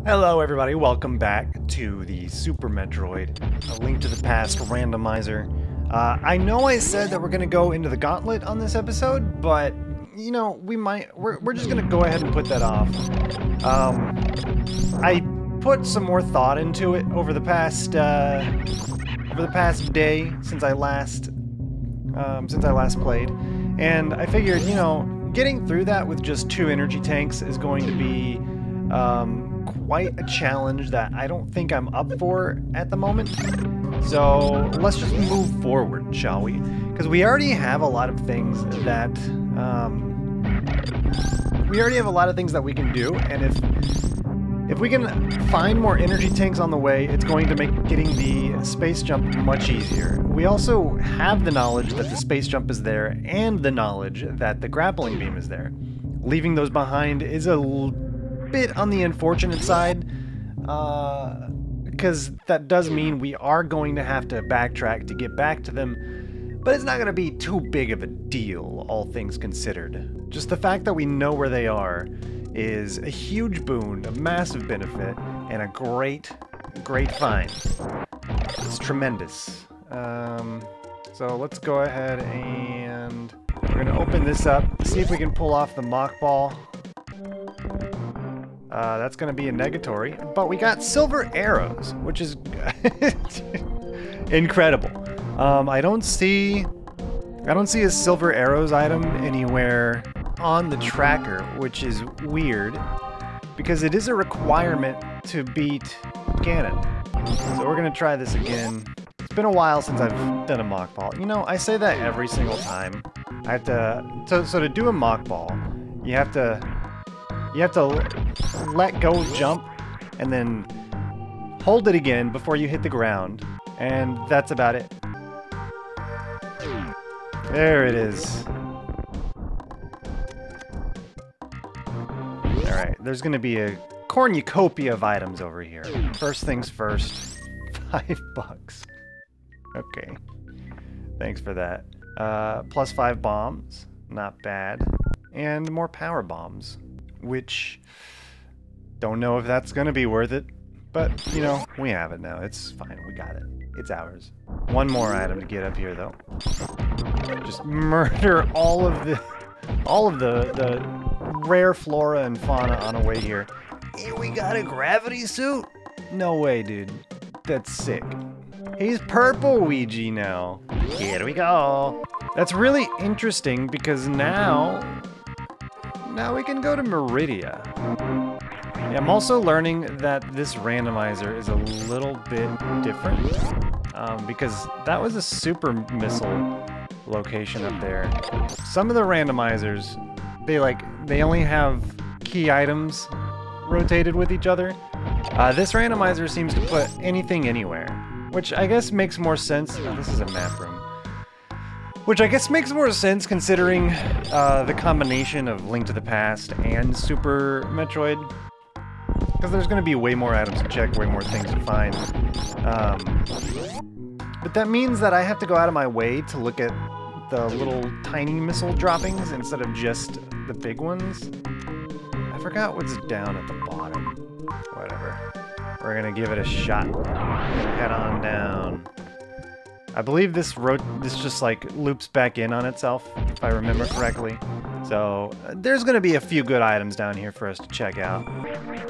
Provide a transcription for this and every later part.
Hello everybody, welcome back to the Super Metroid, A Link to the Past Randomizer. I know I said that we're going to go into the gauntlet on this episode, but, you know, we're just going to go ahead and put that off. I put some more thought into it over the past day since I last played, and I figured, you know, getting through that with just 2 energy tanks is going to be, quite a challenge that I don't think I'm up for at the moment. So let's just move forward, shall we? Because we already have a lot of things that we can do, and if we can find more energy tanks on the way, it's going to make getting the space jump much easier. We also have the knowledge that the space jump is there, and the knowledge that the grappling beam is there. Leaving those behind is a bit on the unfortunate side, because that does mean we are going to have to backtrack to get back to them, but it's not going to be too big of a deal, all things considered. Just the fact that we know where they are is a huge boon, a massive benefit, and a great find. It's tremendous. So let's go ahead and we're going to open this up, see if we can pull off the mock ball. That's going to be a negatory, but we got silver arrows, which is incredible. I don't see a silver arrows item anywhere on the tracker, which is weird, because it is a requirement to beat Ganon. So we're going to try this again. It's been a while since I've done a mock ball. You know, I say that every single time. I have to, so to do a mock ball, you have to let go jump and then hold it again before you hit the ground, and that's about it. There it is. Alright, there's gonna be a cornucopia of items over here. First things first, $5. Okay, thanks for that. Plus 5 bombs, not bad. And more power bombs, which, don't know if that's gonna be worth it, but, you know, we have it now. It's fine, we got it. It's ours. One more item to get up here, though. Just murder all of the rare flora and fauna on our way here. Hey, we got a gravity suit? No way, dude. That's sick. He's purple Ouija now. Here we go. That's really interesting, because now we can go to Meridia. Yeah, I'm also learning that this randomizer is a little bit different, because that was a super missile location up there. Some of the randomizers, they only have key items rotated with each other. This randomizer seems to put anything anywhere, which I guess makes more sense. Oh, this is a map room. Which I guess makes more sense considering the combination of Link to the Past and Super Metroid. Because there's going to be way more items to check, way more things to find. But that means that I have to go out of my way to look at the little tiny missile droppings instead of just the big ones. I forgot what's down at the bottom. Whatever. We're going to give it a shot. Head on down. I believe this just like loops back in on itself, if I remember correctly. So there's going to be a few good items down here for us to check out.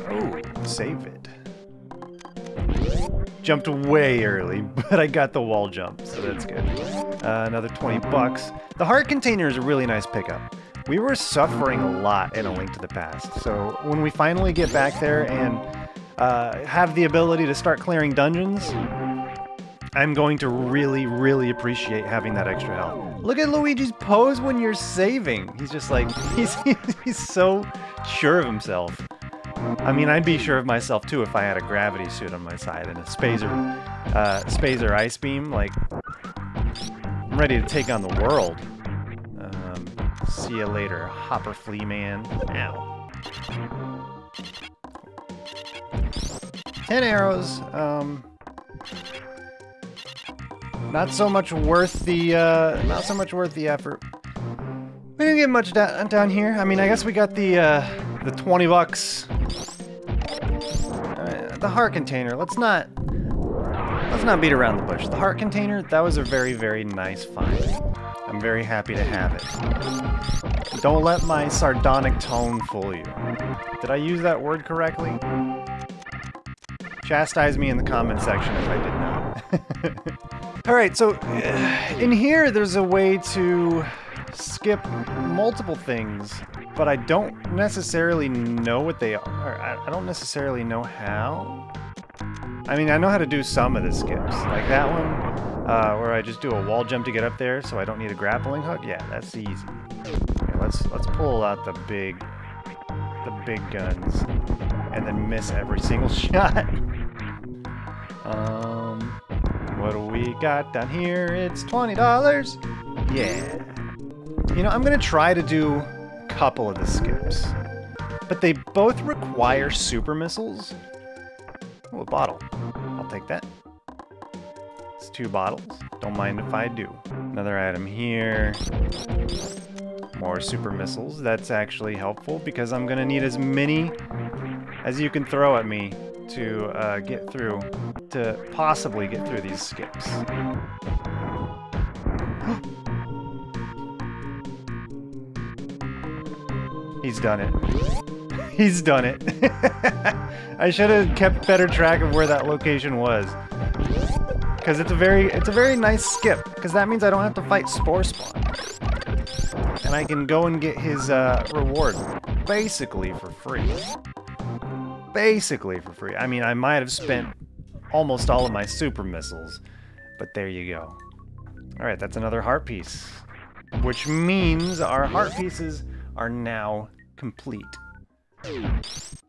Oh, save it. Jumped way early, but I got the wall jump, so that's good. Another $20. The heart container is a really nice pickup. We were suffering a lot in A Link to the Past, so when we finally get back there and have the ability to start clearing dungeons, I'm going to really appreciate having that extra health. Look at Luigi's pose when you're saving. He's just like, he's so sure of himself. I mean, I'd be sure of myself too if I had a gravity suit on my side and a Spazer ice beam. Like, I'm ready to take on the world. See you later, Hopper Flea Man. Ow. 10 arrows. Not so much worth the effort. We didn't get much down here. I mean, I guess we got the $20 the heart container, let's not beat around the bush. The heart container, that was a very, very nice find. I'm very happy to have it. Don't let my sardonic tone fool you. Did I use that word correctly? Chastise me in the comment section if I did not. Alright, so in here there's a way to skip multiple things, but I don't necessarily know what they are. I don't necessarily know how. I mean, I know how to do some of the skips. Like that one, where I just do a wall jump to get up there so I don't need a grappling hook. Yeah, that's easy. Okay, let's pull out the big guns and then miss every single shot. What do we got down here? It's $20. Yeah. You know, I'm gonna try to do a couple of the skips, but they both require super missiles. Oh, a bottle. I'll take that. It's 2 bottles. Don't mind if I do. Another item here. More super missiles. That's actually helpful because I'm gonna need as many as you can throw at me to get through, to possibly get through these skips. He's done it. He's done it. I should have kept better track of where that location was. Because it's a very nice skip, because that means I don't have to fight Spore Spawn. And I can go and get his reward basically for free. Basically for free. I mean, I might have spent almost all of my super missiles, but there you go. Alright, that's another heart piece. Which means our heart pieces are now complete.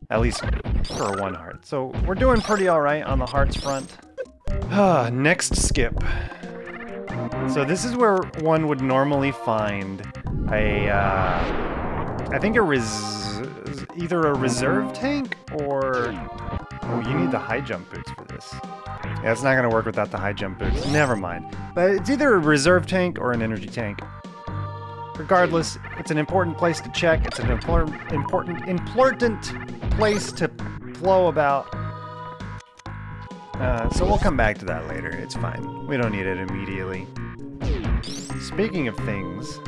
At least for 1 heart. So we're doing pretty alright on the hearts front. Next skip. So this is where one would normally find a, I think either a reserve tank or... Oh, you need the high jump boots for this. Yeah, it's not going to work without the high jump boots. Never mind. But it's either a reserve tank or an energy tank. Regardless, it's an important place to check. It's an important place to flow about. So we'll come back to that later. It's fine. We don't need it immediately. Speaking of things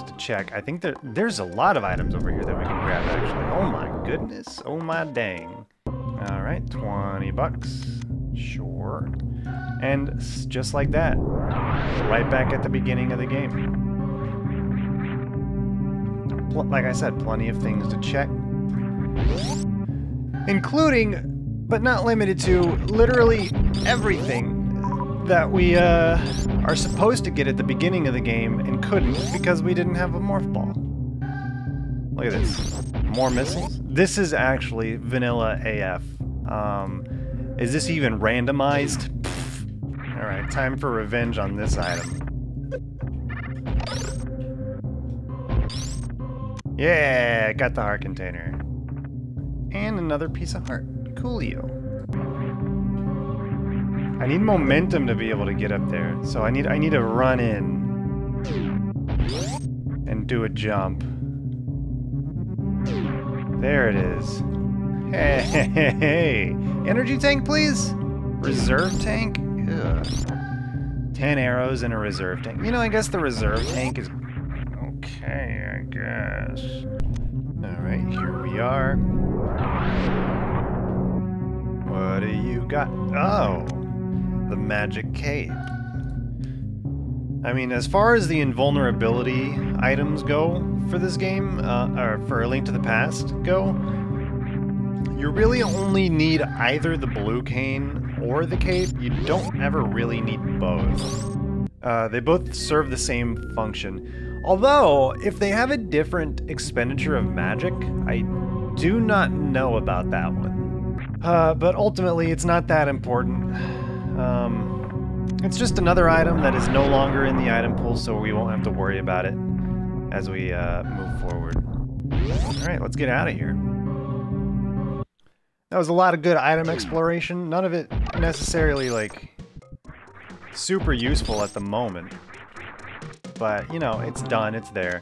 to check, I think there's a lot of items over here that we can grab, actually. Oh my goodness. Oh my dang. Alright, 20 bucks. Sure. And just like that, right back at the beginning of the game. Like I said, plenty of things to check. Including, but not limited to, literally everything that we are supposed to get at the beginning of the game and couldn't because we didn't have a morph ball. Look at this. More missiles? This is actually vanilla AF. Is this even randomized? Alright, time for revenge on this item. Yeah, got the heart container. And another piece of heart. Coolio. I need momentum to be able to get up there. So I need to run in and do a jump. There it is. Hey, hey, hey, hey. Energy tank, please? Reserve tank? Ugh. 10 arrows in a reserve tank. You know, I guess the reserve tank is... Okay, I guess. Alright, here we are. What do you got? Oh! The magic cape. I mean, as far as the invulnerability items go for this game, or for A Link to the Past go, you really only need either the blue cane or the cape. You don't ever really need both. They both serve the same function. Although, if they have a different expenditure of magic, I do not know about that one. But ultimately, it's not that important. It's just another item that is no longer in the item pool, so we won't have to worry about it as we move forward. Alright, let's get out of here. That was a lot of good item exploration. None of it necessarily, like, super useful at the moment. But, you know, it's done, it's there.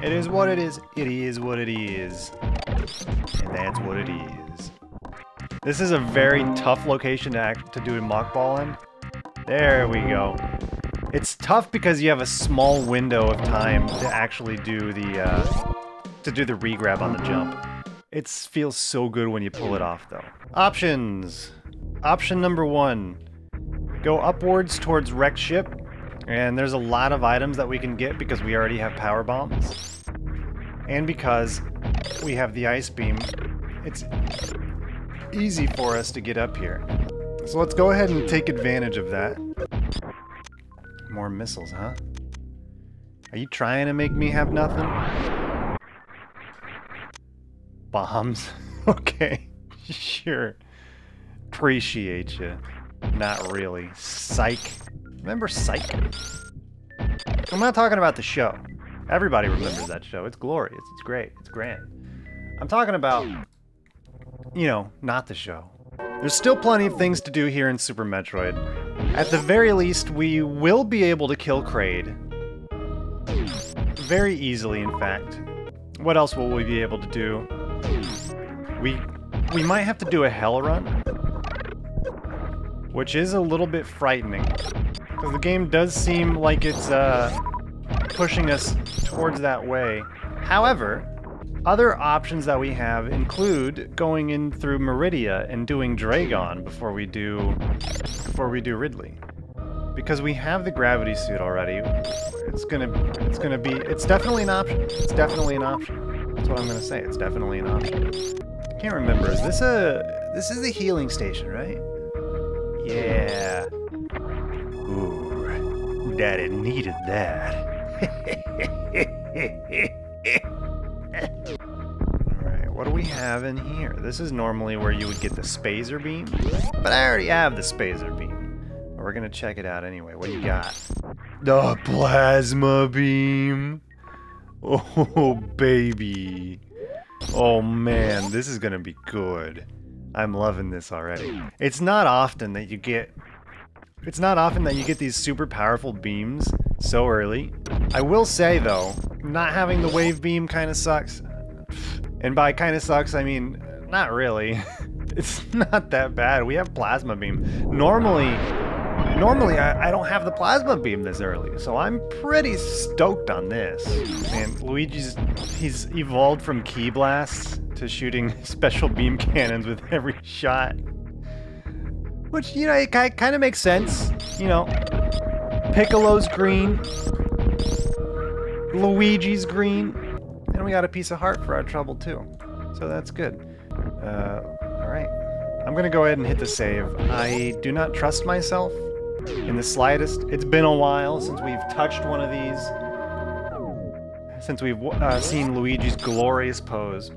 It is what it is. It is what it is. And That's what it is. This is a very tough location to do a mock ball in. There we go. It's tough because you have a small window of time to actually do the re-grab on the jump. It feels so good when you pull it off, though. Options. Option number 1. Go upwards towards wrecked ship, and there's a lot of items that we can get because we already have power bombs. And because we have the ice beam, it's easy for us to get up here. So let's go ahead and take advantage of that. More missiles, huh? Are you trying to make me have nothing? Bombs? Okay, sure. Appreciate you. Not really. Psych. Remember Psych? I'm not talking about the show. Everybody remembers that show. It's glorious. It's great. It's grand. I'm talking about, you know, not the show. There's still plenty of things to do here in Super Metroid. At the very least, we will be able to kill Kraid. Very easily, in fact. What else will we be able to do? We might have to do a hell run, which is a little bit frightening, because the game does seem like it's pushing us towards that way. However, other options that we have include going in through Meridia and doing Dragon before we do Ridley. Because we have the gravity suit already, it's definitely an option. It's definitely an option. That's what I'm gonna say. It's definitely an option. I can't remember. Is this is the healing station, right? Yeah. Ooh, Daddy needed that. Alright, what do we have in here? This is normally where you would get the Spazer Beam, but I already have the Spazer Beam. We're gonna check it out anyway. What do you got? The Plasma Beam! Oh, baby. Oh man, this is gonna be good. I'm loving this already. It's not often that you get these super powerful beams so early. I will say though, not having the wave beam kind of sucks. And by kind of sucks, I mean, not really. It's not that bad. We have plasma beam. Normally I don't have the plasma beam this early, so I'm pretty stoked on this. Man, he's evolved from key blasts to shooting special beam cannons with every shot. Which, you know, it kind of makes sense. You know, Piccolo's green, Luigi's green, and we got a piece of heart for our trouble too. So that's good. Alright. I'm gonna go ahead and hit the save. I do not trust myself in the slightest. It's been a while since we've touched one of these. Since we've seen Luigi's glorious pose.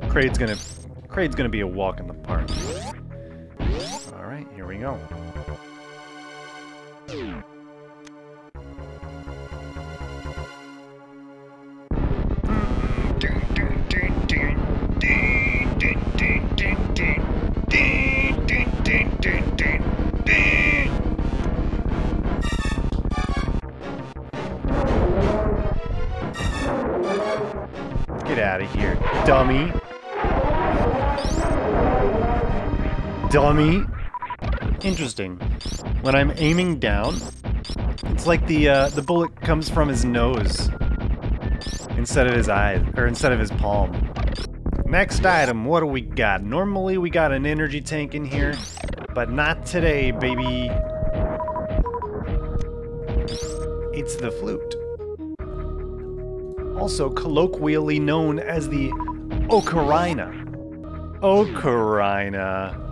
Kraid's gonna be a walk in the park. Alright, here we go. Get out of here, dummy. Dummy. Interesting. When I'm aiming down, it's like the bullet comes from his nose instead of his eyes, or instead of his palm. Next item, what do we got? Normally we got an energy tank in here, but not today, baby. It's the flute. Also colloquially known as the ocarina. Ocarina.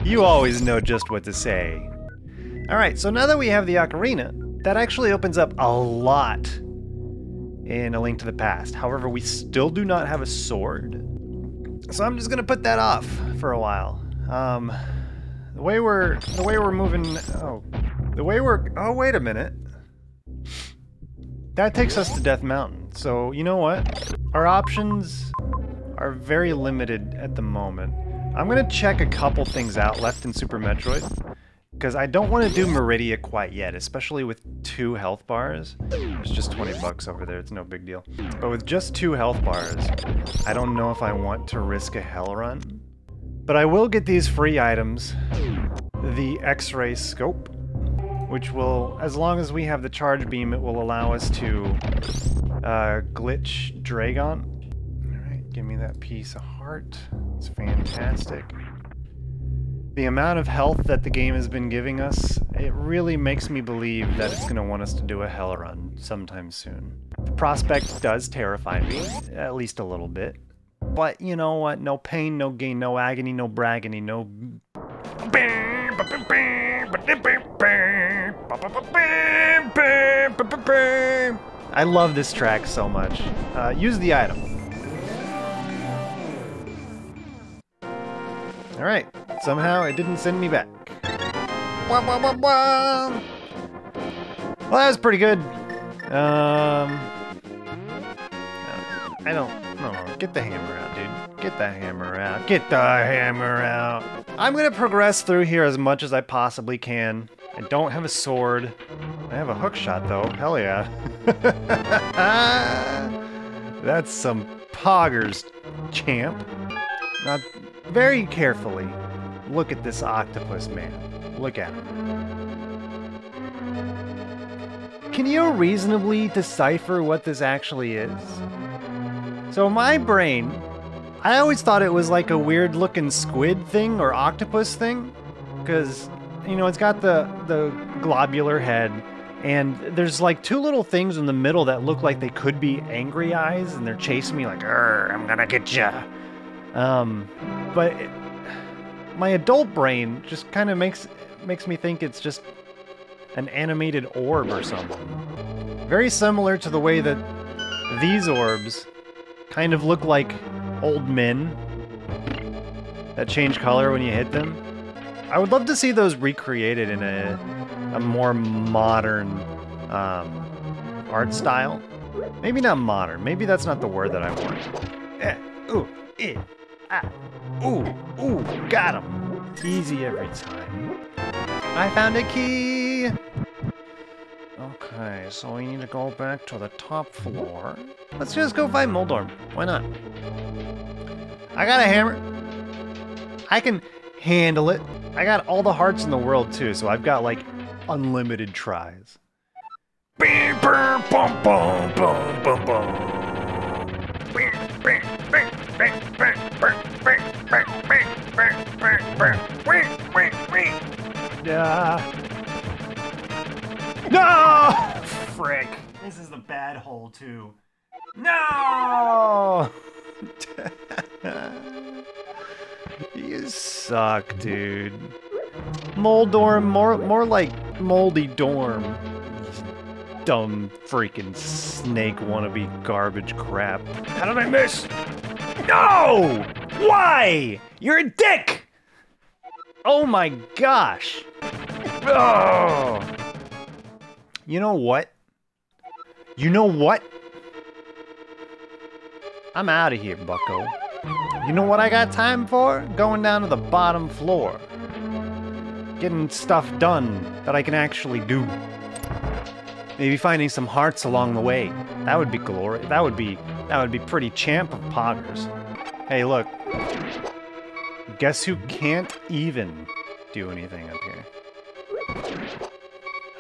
You always know just what to say. Alright, so now that we have the ocarina, that actually opens up a lot in A Link to the Past. However, we still do not have a sword. So I'm just gonna put that off for a while. The way we're moving, oh wait a minute. That takes us to Death Mountain. So, you know what? Our options are very limited at the moment. I'm gonna check a couple things out left in Super Metroid, because I don't want to do Meridia quite yet, especially with 2 health bars. It's just 20 bucks over there, it's no big deal. But with just 2 health bars, I don't know if I want to risk a hell run. But I will get these free items. The X-ray scope, which will, as long as we have the charge beam, it will allow us to glitch Dragon. Alright, give me that piece of heart. It's fantastic. The amount of health that the game has been giving us, it really makes me believe that it's going to want us to do a hell run sometime soon. The prospect does terrify me, at least a little bit. But you know what? No pain, no gain, no agony, no braggony, no... I love this track so much. Use the item. Alright, somehow it didn't send me back. Well, that was pretty good. I don't know. Get the hammer out, dude. Get the hammer out. Get the hammer out. I'm gonna progress through here as much as I possibly can. I don't have a sword. I have a hook shot, though. Hell yeah. That's some poggers, champ. Now, very carefully, look at this octopus man. Look at him. Can you reasonably decipher what this actually is? So my brain, I always thought it was like a weird looking squid thing or octopus thing. Because, you know, it's got the globular head. And there's like 2 little things in the middle that look like they could be angry eyes. And they're chasing me like, "Arr, I'm gonna get ya." But my adult brain just kind of makes me think it's just an animated orb or something. Very similar to the way that these orbs kind of look like old men that change color when you hit them. I would love to see those recreated in a more modern art style. Maybe not modern. Maybe that's not the word that I want. Ooh, ah, ooh, got him. Easy every time. I found a key. Okay, so we need to go back to the top floor. Let's just go find Moldorm. Why not? I got a hammer. I can handle it. I got all the hearts in the world too, so I've got like unlimited tries. Bam, bam, bum, bum, bum, bum, bum. No! Frick. This is the bad hole too. No! You suck, dude. Moldorm, more like moldy dorm. Dumb freaking snake wannabe garbage crap. How did I miss? No! Why? You're a dick! Oh my gosh. Oh. You know what? You know what? I'm out of here, bucko. You know what I got time for? Going down to the bottom floor. Getting stuff done that I can actually do. Maybe finding some hearts along the way. That would be glory. That would be pretty champ of poggers. Hey, look. Guess who can't even do anything up here?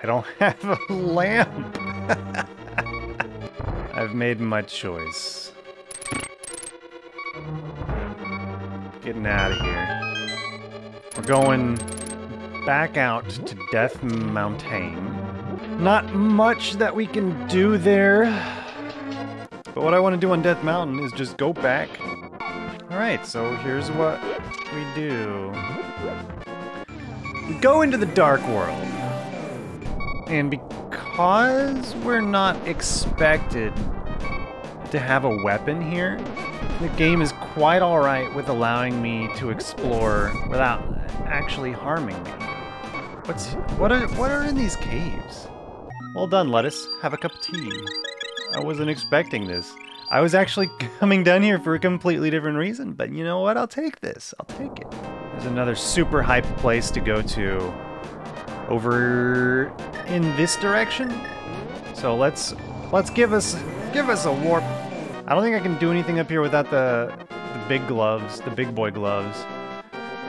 I don't have a lamp. I've made my choice. Getting out of here. We're going back out to Death Mountain. Not much that we can do there. But what I want to do on Death Mountain is just go back. Alright, so here's what we do. We go into the Dark World. And because we're not expected to have a weapon here, the game is quite alright with allowing me to explore without actually harming me. What are in these caves? Well done, lettuce. Have a cup of tea. I wasn't expecting this. I was actually coming down here for a completely different reason, but you know what? I'll take this. I'll take it. There's another super hype place to go to over in this direction. So let's give us a warp. I don't think I can do anything up here without the big gloves, the big boy gloves.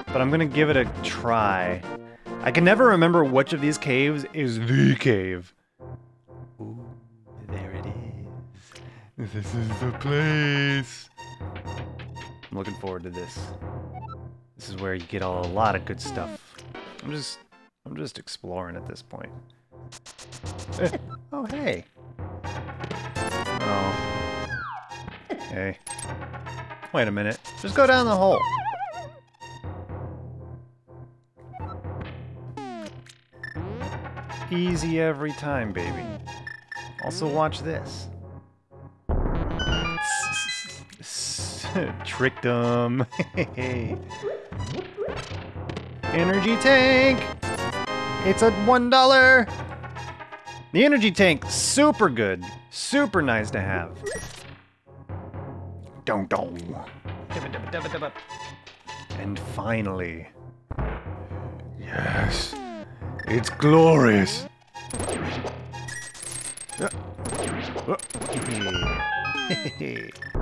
But I'm gonna give it a try. I can never remember which of these caves is the cave. Ooh, there it is. This is the place. I'm looking forward to this. This is where you get a lot of good stuff. I'm just exploring at this point. Oh, hey. Oh. Hey. Wait a minute. Just go down the hole. Easy every time, baby. Also watch this. Tricked him. Energy tank! It's a $1! The energy tank, super good. Super nice to have. Dong dong. And finally. Yes. It's glorious.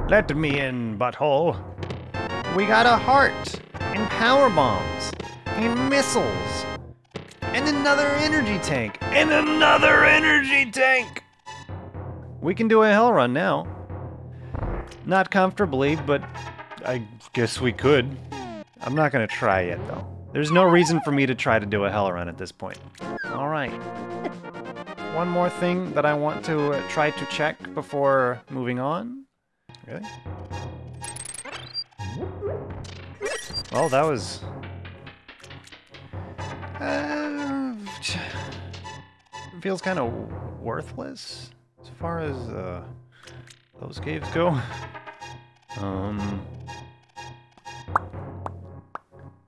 Let me in, butthole. We got a heart, and power bombs, and missiles, and another energy tank, and another energy tank. We can do a hell run now. Not comfortably, but I guess we could. I'm not gonna try yet, though. There's no reason for me to try to do a hell run at this point. All right. One more thing that I want to try to check before moving on. Really? Well, that was... feels kind of worthless as far as those caves go.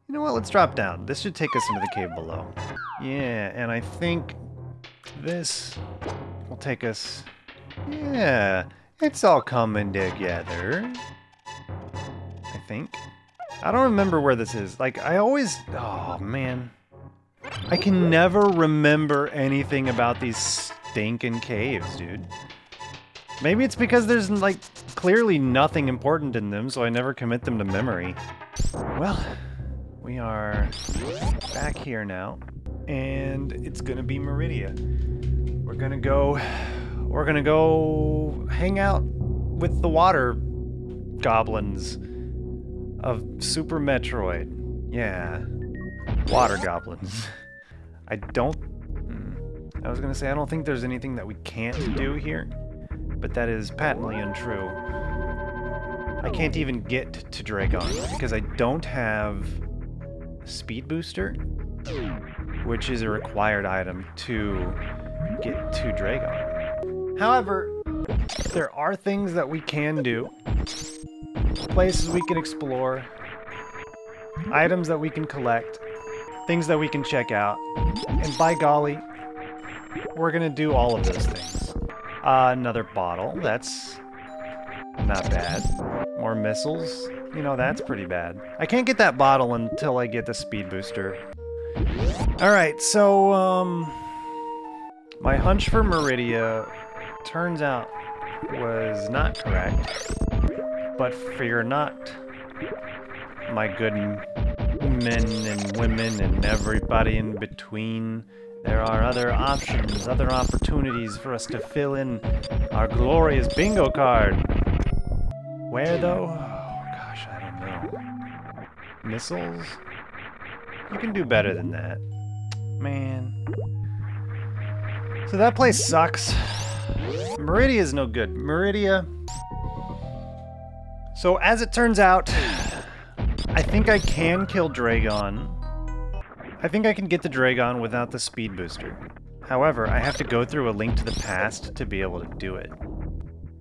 You know what? Let's drop down. This should take us into the cave below. Yeah, and I think this will take us... Yeah, it's all coming together. I think. I don't remember where this is. Like, I always... Oh, man. I can never remember anything about these stinking caves, dude. Maybe it's because there's, like, clearly nothing important in them, so I never commit them to memory. Well, we are back here now, and it's gonna be Meridia. We're gonna go hang out with the water goblins of Super Metroid. Yeah, water goblins. I was gonna say I don't think there's anything that we can't do here, but that is patently untrue. I can't even get to Dragon because I don't have a speed booster, which is a required item to get to Dragon. However, there are things that we can do, places we can explore, items that we can collect, things that we can check out, and by golly, we're gonna do all of those things. Another bottle, that's not bad. More missiles, you know, that's pretty bad. I can't get that bottle until I get the speed booster. Alright, so, my hunch for Meridia turns out was not correct. But fear not, my good men and women and everybody in between. There are other options, other opportunities for us to fill in our glorious bingo card. Where though? Oh gosh, I don't know. Missiles? You can do better than that. Man. So that place sucks. Meridia is no good. Meridia... So as it turns out, I think I can kill Dragon. I think I can get the Dragon without the speed booster. However, I have to go through a Link to the Past to be able to do it.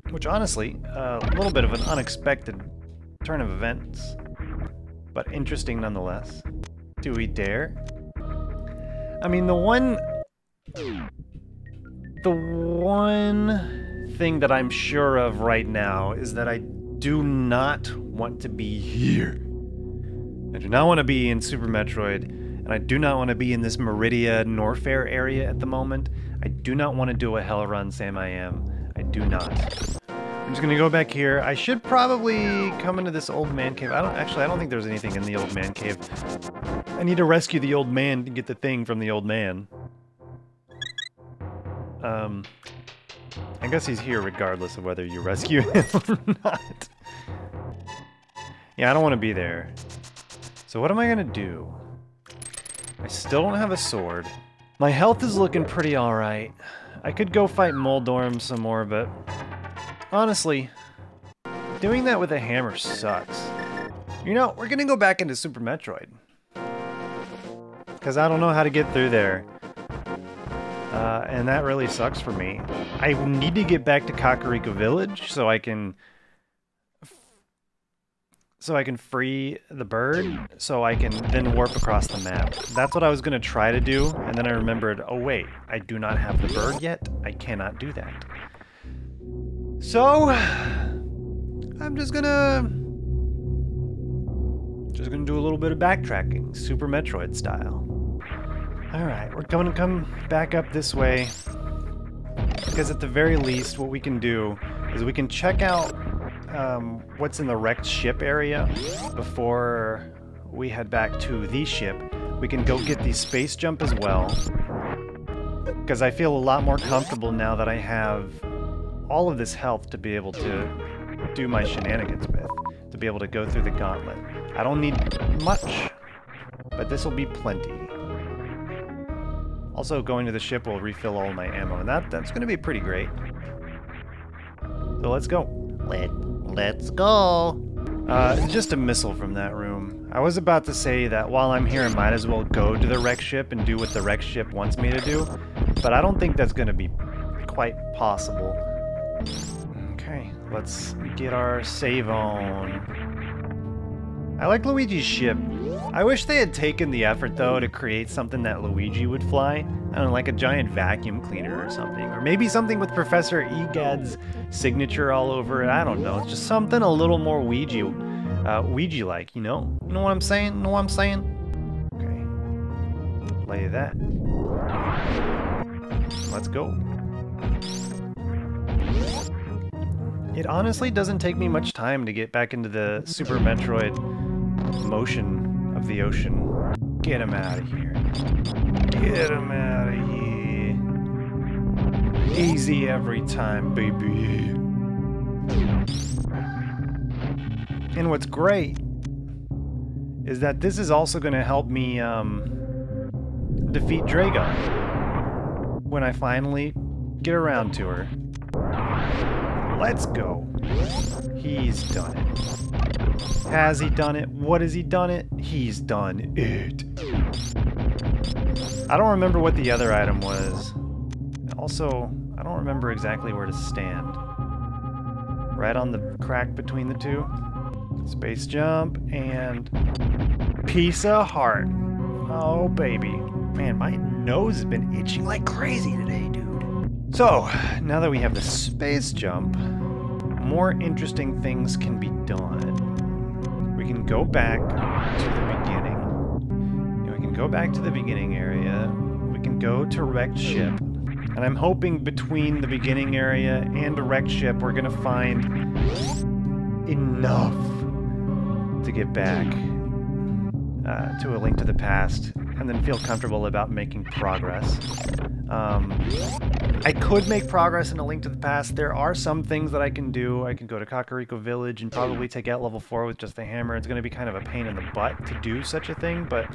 Which honestly, a little bit of an unexpected turn of events. But interesting nonetheless. Do we dare? I mean, the one thing that I'm sure of right now is that I do not want to be here. I do not want to be in Super Metroid, and I do not want to be in this Meridia Norfair area at the moment. I do not want to do a hell run, Sam I am. I do not. I'm just gonna go back here. I should probably come into this old man cave. I don't think there's anything in the old man cave. I need to rescue the old man to get the thing from the old man. I guess he's here regardless of whether you rescue him or not. Yeah, I don't want to be there. So what am I gonna do? I still don't have a sword. My health is looking pretty alright. I could go fight Moldorm some more, but honestly, doing that with a hammer sucks. You know, we're gonna go back into Super Metroid. Because I don't know how to get through there. And that really sucks for me. I need to get back to Kakariko Village so I can free the bird, so I can then warp across the map. That's what I was going to try to do, and then I remembered, oh wait, I do not have the bird yet. I cannot do that. So, I'm just gonna do a little bit of backtracking, Super Metroid style. Alright, we're going to come back up this way, because at the very least, what we can do is we can check out what's in the wrecked ship area before we head back to the ship. We can go get the space jump as well, because I feel a lot more comfortable now that I have all of this health to be able to do my shenanigans with, to be able to go through the gauntlet. I don't need much, but this will be plenty. Also, going to the ship will refill all my ammo, and that's going to be pretty great. So let's go. Let's go. Just a missile from that room. I was about to say that while I'm here, I might as well go to the wreck ship and do what the wreck ship wants me to do, but I don't think that's going to be quite possible. Okay, let's get our save on. I like Luigi's ship. I wish they had taken the effort, though, to create something that Luigi would fly. I don't know, like a giant vacuum cleaner or something. Or maybe something with Professor Egad's signature all over it. I don't know. It's just something a little more Ouija-like, you know? You know what I'm saying? Know what I'm saying? Okay. Play that. Let's go. It honestly doesn't take me much time to get back into the Super Metroid motion of the ocean. Get him out of here. Get him out of here. Easy every time, baby. And what's great is that this is also going to help me defeat Dragon when I finally get around to her. Let's go. He's done it. Has he done it? What has he done it? He's done it. I don't remember what the other item was. Also, I don't remember exactly where to stand. Right on the crack between the two. Space jump and piece of heart. Oh, baby. Man, my nose has been itching like crazy today, dude. So, now that we have the space jump, more interesting things can be done. We can go back to the beginning. We can go back to the beginning area. We can go to wrecked ship. And I'm hoping between the beginning area and the wrecked ship, we're going to find enough to get back to A Link to the Past, and then feel comfortable about making progress. I could make progress in A Link to the Past. There are some things that I can do. I can go to Kakariko Village and probably take out level 4 with just the hammer. It's going to be kind of a pain in the butt to do such a thing, but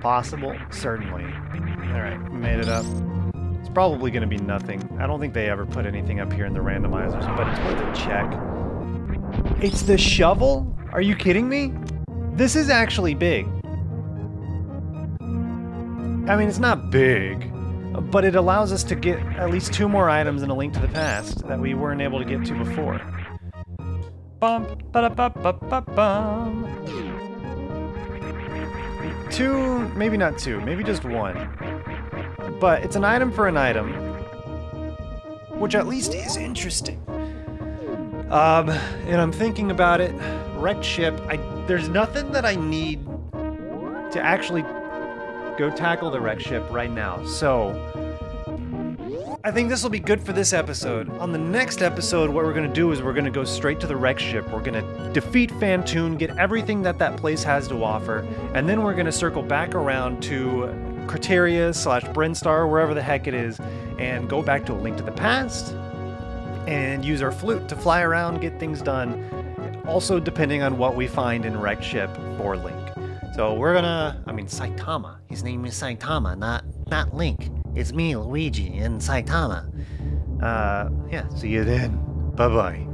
possible, certainly. Alright, made it up. It's probably going to be nothing. I don't think they ever put anything up here in the randomizers, but it's worth a check. It's the shovel? Are you kidding me? This is actually big. I mean, it's not big, but it allows us to get at least 2 more items in A Link to the Past that we weren't able to get to before. Bum, ba-da-ba-ba-ba-bum. 2, maybe not 2, maybe just 1. But it's an item for an item, which at least is interesting. And I'm thinking about it. Wrecked ship. There's nothing that I need to actually go tackle the wreck ship right now. So I think this will be good for this episode. On the next episode, what we're going to do is we're going to go straight to the wreck ship. We're going to defeat Phantoon, get everything that that place has to offer, and then we're going to circle back around to Crateria / Brinstar, wherever the heck it is, and go back to A Link to the Past and use our flute to fly around, get things done. Also, depending on what we find in wreck ship for Link. So we're gonna, Saitama. His name is Saitama, not Link. It's me, Luigi, and Saitama. Yeah, see you then. Bye-bye.